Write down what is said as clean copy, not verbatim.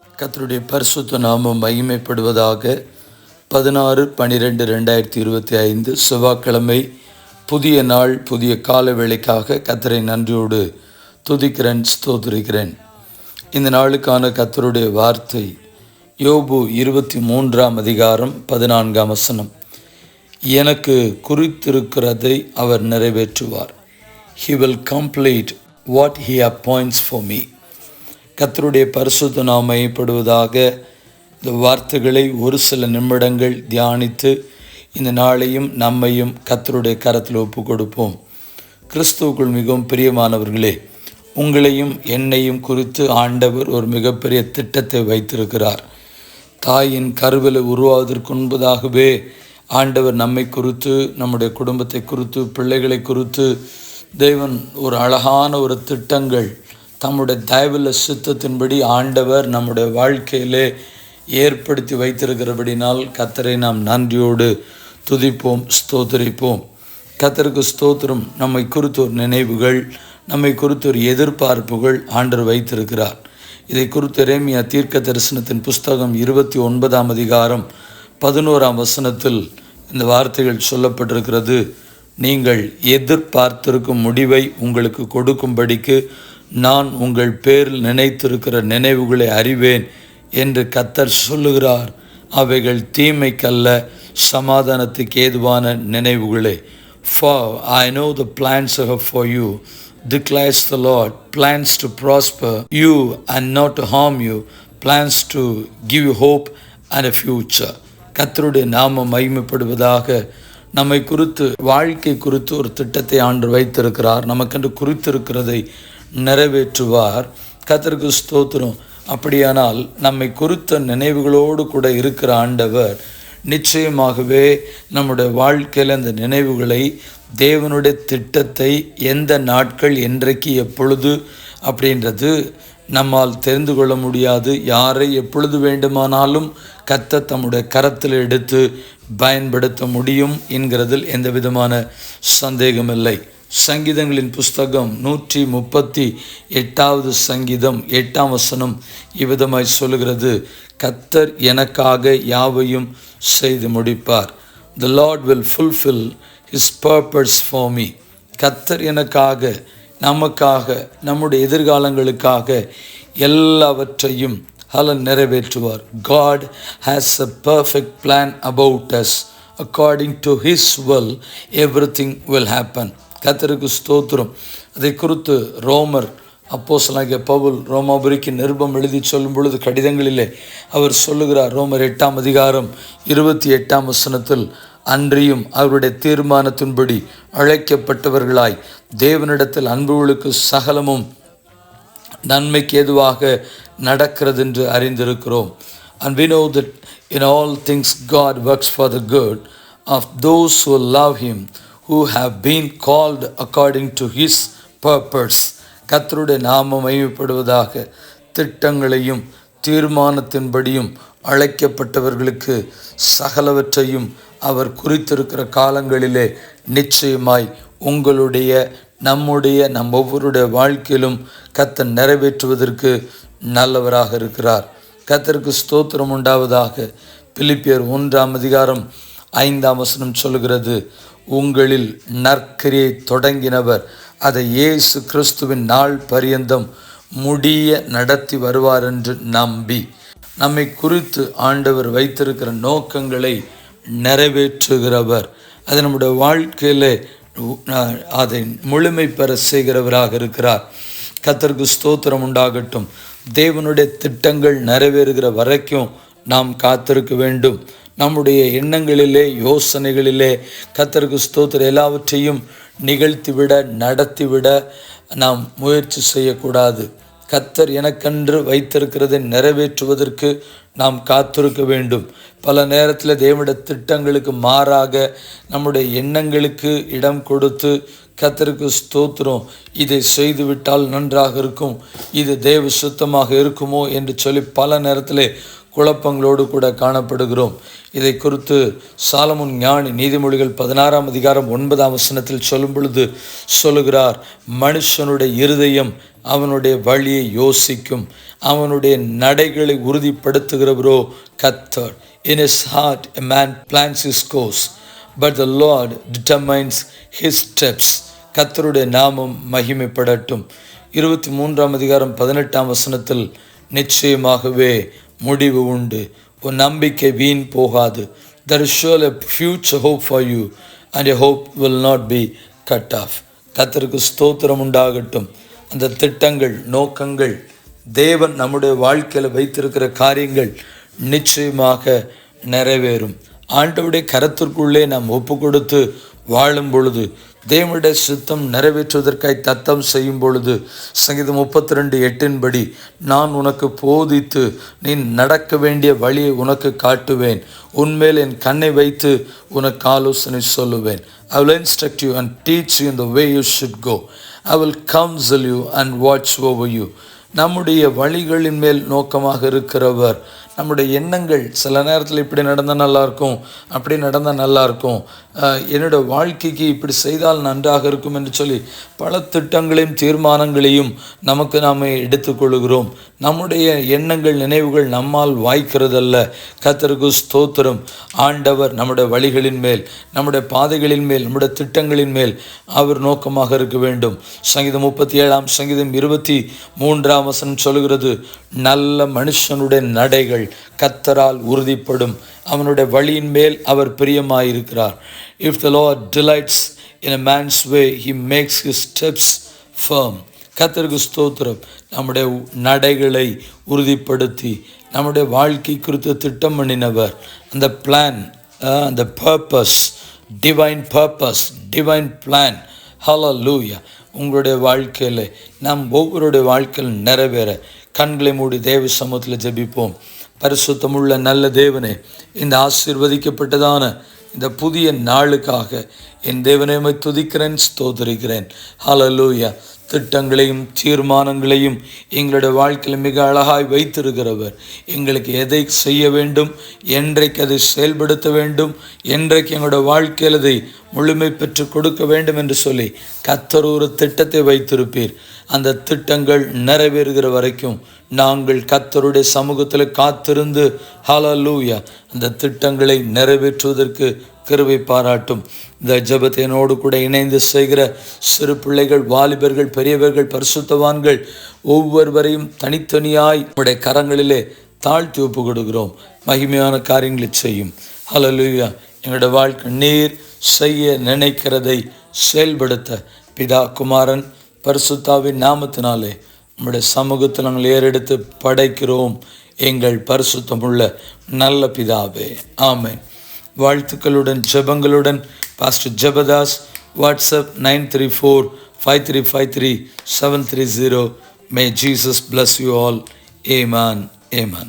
கர்த்தருடைய பரிசுத்த நாமம் மகிமைப்படுவதாக. 16/12/2025 செவ்வாய்க்கிழமை, புதிய நாள், புதிய கால வேளைக்காக கர்த்தரை நன்றியோடு துதிக்கிறேன், ஸ்தோத்திரிக்கிறேன். இந்த நாளுக்கான கர்த்தருடைய வார்த்தை யோபு 23:14. எனக்கு குறித்திருக்கிறதை அவர் நிறைவேற்றுவார். He will complete what he appoints for me. கர்த்தருடைய பரிசுத்த நாமம் மகிமைப்படுவதாக. இந்த வார்த்தைகளை ஒரு சில நிமிடங்கள் தியானித்து இந்த நாளையும் நம்மையும் கர்த்தருடைய கரத்தில் ஒப்பு கொடுப்போம். கிறிஸ்துவுக்குள் மிகவும் பிரியமானவர்களே, உங்களையும் என்னையும் குறித்து ஆண்டவர் ஒரு மிகப்பெரிய திட்டத்தை வைத்திருக்கிறார். தாயின் கருவில் உருவாவதற்கு முன்பதாகவே ஆண்டவர் நம்மை குறித்து, நம்முடைய குடும்பத்தை குறித்து, பிள்ளைகளை குறித்து தேவன் ஒரு அழகான ஒரு திட்டங்கள் தம்முடைய தயவுள்ள சித்தத்தின்படி ஆண்டவர் நம்முடைய வாழ்க்கையிலே ஏற்படுத்தி வைத்திருக்கிறபடினால் கர்த்தரை நாம் நன்றியோடு துதிப்போம், ஸ்தோத்திரிப்போம். கர்த்தருக்கு ஸ்தோத்திரம். நம்மை குறித்து ஒரு நினைவுகள், நம்மை குறித்து ஒரு எதிர்பார்ப்புகள் ஆண்டவர் வைத்திருக்கிறார். இதை குறித்து எரேமியா தீர்க்க தரிசனத்தின் புஸ்தகம் 29:11 இந்த வார்த்தைகள் சொல்லப்பட்டிருக்கிறது. நீங்கள் எதிர்பார்த்திருக்கும் முடிவை உங்களுக்கு கொடுக்கும்படிக்கு நான் உங்கள் பேரில் நினைத்திருக்கிற நினைவுகளை அறிவேன் என்று கர்த்தர் சொல்லுகிறார். அவைகள் தீமைக்கல்ல, சமாதானத்துக்கு ஏதுவான நினைவுகளே. For I know the plans I have for you, declares the Lord, plans to prosper you and not to harm you, plans to give you hope and a future. கர்த்தருடைய நாமம் மகிமைப்படுவதாக. நம்மை குறித்து, வாழ்க்கை குறித்து ஒரு திட்டத்தை ஆண்டவர் வைத்திருக்கிறார். நமக்கென்று குறித்திருக்கிறதை நிறைவேற்றுவார். கர்த்தருக்கு ஸ்தோத்திரம். அப்படியானால் நம்மை குறித்த நினைவுகளோடு கூட இருக்கிற ஆண்டவர் நிச்சயமாகவே நம்முடைய வாழ்க்கையில் அந்த நினைவுகளை, தேவனுடைய திட்டத்தை எந்த நாட்கள், என்றைக்கு, எப்பொழுது அப்படின்றது நம்மால் தெரிந்து கொள்ள முடியாது. யாரை எப்பொழுது வேண்டுமானாலும் கர்த்தர் தம்முடைய கரத்தில் எடுத்து பயன்படுத்த முடியும் என்கிறதில் எந்த விதமான சந்தேகமில்லை. சங்கீதங்களின் புஸ்தகம் 138 சங்கீதம் 8 இவ்விதமாய் சொல்லுகிறது. கர்த்தர் எனக்காக யாவையும் செய்து முடிப்பார். The Lord will fulfill his purpose for me. கர்த்தர் எனக்காக, நமக்காக, நம்முடைய எதிர்காலங்களுக்காக எல்லாவற்றையும் நிறைவேற்றுவார். God has a perfect plan about us. According to his will, everything will happen. கர்த்தருக்கு ஸ்தோத்திரம். அதை குறித்து ரோமர் அப்போஸ்தலனாகிய பவுல் ரோமாபுரிக்கு நிருபம் எழுதி சொல்லும் பொழுது கடிதங்களிலே அவர் சொல்லுகிறார். ரோமர் 8:28 அன்றியும் அவருடைய தீர்மானத்தின்படி அழைக்கப்பட்டவர்களாய் தேவனிடத்தில் அன்புகளுக்கு சகலமும் நன்மைக்கு ஏதுவாக நடக்கிறது என்று அறிந்திருக்கிறோம். And we know that in all things God works for the good of those who love him, who have been called according to his purpose. கர்த்தருடைய நாமம் மகிமைப்படுவதாக. திட்டங்களையும் தீர்மானத்தின்படியும் அழைக்கப்பட்டவர்களுக்கு சகலவற்றையும் அவர் குறித்திருக்கிற காலங்களிலே நிச்சயமாய் உங்களுடைய, நம்முடைய, நம் ஒவ்வொருடைய வாழ்க்கையிலும் கர்த்தர் நிறைவேற்றுவதற்கு நல்லவராக இருக்கிறார். கர்த்தருக்கு ஸ்தோத்திரம் உண்டாவதாக. பிலிப்பியர் 1:5 சொல்லுகிறது. உங்களில் நற்கிரியை தொடங்கினவர் அதை இயேசு கிறிஸ்துவின் நாள் பரியந்தம் முடிய நடத்தி வருவார் என்று நம்பி, நம்மை குறித்து ஆண்டவர் வைத்திருக்கிற நோக்கங்களை நிறைவேற்றுகிறவர், அது நம்முடைய வாழ்க்கையிலே அதை முழுமை பெற செய்கிறவராக இருக்கிறார். கர்த்தருக்கு ஸ்தோத்திரம் உண்டாகட்டும். தேவனுடைய திட்டங்கள் நிறைவேறுகிற வரைக்கும் நாம் காத்திருக்க வேண்டும். நம்முடைய எண்ணங்களிலே, யோசனைகளிலே கர்த்தருக்கு ஸ்தோத்திரம் எல்லாவற்றையும் நிகழ்த்திவிட, நடத்திவிட நாம் முயற்சி செய்யக்கூடாது. கர்த்தர் எனக்கென்று வைத்திருக்கிறதை நிறைவேற்றுவதற்கு நாம் காத்திருக்க வேண்டும். பல நேரத்தில் தேவனுடைய திட்டங்களுக்கு மாறாக நம்முடைய எண்ணங்களுக்கு இடம் கொடுத்து கர்த்தருக்கு ஸ்தோத்திரம், இதை செய்துவிட்டால் நன்றாக இருக்கும், இது தேவ சுத்தமாக இருக்குமோ என்று சொல்லி பல நேரத்தில் குழப்பங்களோடு கூட காணப்படுகிறோம். இதை குறித்து சாலமோன் ஞானி நீதிமொழிகள் 16:9 சொல்லும் பொழுது சொல்லுகிறார், மனுஷனுடைய இருதயம் அவனுடைய வழியை யோசிக்கும். அவனுடைய நடைகளை உறுதிப்படுத்துகிறவரோ கர்த்தர். In his heart a man plans his course, but the Lord determines his steps. கர்த்தருடைய நாமம் மகிமைப்படட்டும். 23ஆம் அதிகாரம் 18ஆம் வசனத்தில் நிச்சயமாகவே முடிவு உண்டு, உன் நம்பிக்கை வீண் போகாது. There is surely a future hope for you and your hope will not be cut off. கர்த்தருக்கு ஸ்தோத்திரம் உண்டாகட்டும். அந்த திட்டங்கள், நோக்கங்கள், தேவன் நம்முடைய வாழ்க்கையில் வைத்திருக்கிற காரியங்கள் நிச்சயமாக நிறைவேறும். ஆண்டவருடைய கரத்திற்குள்ளே நாம் ஒப்பு கொடுத்து வாழும் பொழுது, தேவனுடைய சித்தம் நிறைவேற்றுவதற்காய் தத்தம் செய்யும் பொழுது, சங்கீதம் 32:8 நான் உனக்கு போதித்து நீ நடக்க வேண்டிய வழியை உனக்கு காட்டுவேன், உன்மேல் என் கண்ணை வைத்து உனக்கு ஆலோசனை சொல்லுவேன். I will instruct you and teach you in the way you should go. I will counsel you and watch over you. நம்முடைய வழிகளின் மேல் நோக்கமாக இருக்கிறவர். நம்முடைய எண்ணங்கள் சில நேரத்தில் இப்படி நடந்தால் நல்லாயிருக்கும், அப்படி நடந்தால் நல்லாயிருக்கும், என்னோடய வாழ்க்கைக்கு இப்படி செய்தால் நன்றாக இருக்கும் என்று சொல்லி பல திட்டங்களையும் தீர்மானங்களையும் நமக்கு நாம் எடுத்துக்கொள்கிறோம். நம்முடைய எண்ணங்கள், நினைவுகள் நம்மால் வாய்க்கிறதல்ல. கர்த்தருக்கு ஸ்தோத்திரம். ஆண்டவர் நம்முடைய வழிகளின் மேல், நம்முடைய பாதைகளின் மேல், நம்முடைய திட்டங்களின் மேல் அவர் நோக்கமாக இருக்க வேண்டும். சங்கீதம் 37ஆம் சங்கீதம் 23ஆம் வசனம் சொல்கிறது, நல்ல மனுஷனுடைய நடைகள் கர்த்தரால் உறுதிப்படும், அவனுடைய வழியின் மேல் அவர் பிரியமாயிருக்கிறார். If the Lord delights in a man's way, he makes his steps firm. கர்த்தருக்கு ஸ்தோத்திரம். நம்முடைய நடைகளை உறுதிப்படுத்தி நம்முடைய வாழ்க்கை குறித்து திட்டம் பண்ணினவர். அந்த பிளான், அந்த purpose, divine purpose, divine plan, hallelujah, உங்களுடைய வாழ்க்கையில் நாம் ஒவ்வொருடைய வாழ்க்கையில் நிறைவேற கண்களை மூடி தேவ சமூகத்தில் ஜெபிப்போம். பரிசுத்தமுள்ள நல்ல தேவனே, இந்த ஆசீர்வதிக்கப்பட்டதான இந்த புதிய நாளுக்காக என் தேவனை துதிக்கிறேன், ஸ்தோத்திரிக்கிறேன். ஹல்லேலூயா. திட்டங்களையும் தீர்மானங்களையும் எங்களுடைய வாழ்க்கையில் மிக அழகாய் வைத்திருக்கிறவர். எங்களுக்கு எதை செய்ய வேண்டும், என்றைக்கு அதை செயல்படுத்த வேண்டும், என்றைக்கு எங்களுடைய வாழ்க்கையில் அதை முழுமை பெற்று கொடுக்க வேண்டும் என்று சொல்லி கர்த்தர் ஒரு திட்டத்தை வைத்திருப்பீர். அந்த திட்டங்கள் நிறைவேறுகிற வரைக்கும் நாங்கள் கர்த்தருடைய சமூகத்தில் காத்திருந்து ஹல்லேலூயா அந்த திட்டங்களை நிறைவேற்றுவதற்கு கிருபை பாராட்டும். இந்த ஜெபத்தை என்னோடு கூட இணைந்து செய்கிற சிறு பிள்ளைகள், வாலிபர்கள், பெரியவர்கள், பரிசுத்தவான்கள் ஒவ்வொருவரையும் தனித்தனியாய் உடைய கரங்களிலே தாழ்த்தி ஒப்பு கொடுக்கிறோம். மகிமையான காரியங்களை செய்யும். ஹல்லேலூயா. எங்களுடைய வாழ்க்கை நீர் செய்ய நினைக்கிறதை செயல்படுத்த பிதா, குமாரன், பரிசுத்தாவின் நாமத்தினாலே நம்முடைய சமூகத்தில் நாங்கள் ஏறெடுத்து படைக்கிறோம். எங்கள் பரிசுத்தமுள்ள நல்ல பிதாவே, ஆமென். வாழ்த்துக்களுடன் ஜெபங்களுடன் pastor Jebadas. WhatsApp 934-5353-730. May Jesus bless you all. Amen. Amen.